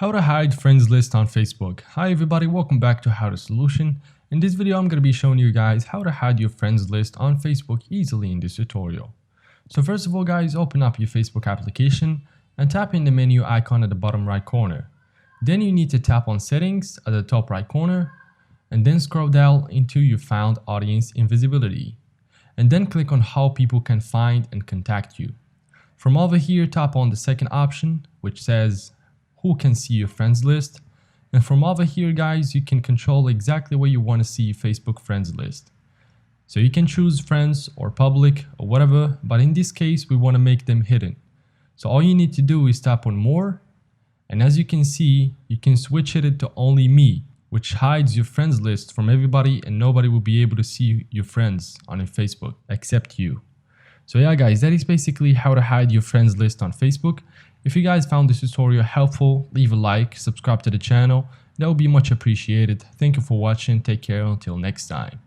How to hide friends list on Facebook. Hi everybody, welcome back to How to Solution. In this video, I'm going to be showing you guys how to hide your friends list on Facebook easily in this tutorial. So first of all guys, open up your Facebook application and tap in the menu icon at the bottom right corner. Then you need to tap on settings at the top right corner and then scroll down into your found audience invisibility. And then click on how people can find and contact you. From over here, tap on the second option which says who can see your friends list, and from over here guys you can control exactly where you want to see your Facebook friends list. So you can choose friends or public or whatever, but in this case we want to make them hidden. So all you need to do is tap on more, and as you can see you can switch it to only me, which hides your friends list from everybody and nobody will be able to see your friends on your Facebook except you. So yeah guys, that is basically how to hide your friends list on Facebook. If you guys found this tutorial helpful, leave a like, subscribe to the channel. That would be much appreciated. Thank you for watching. Take care until next time.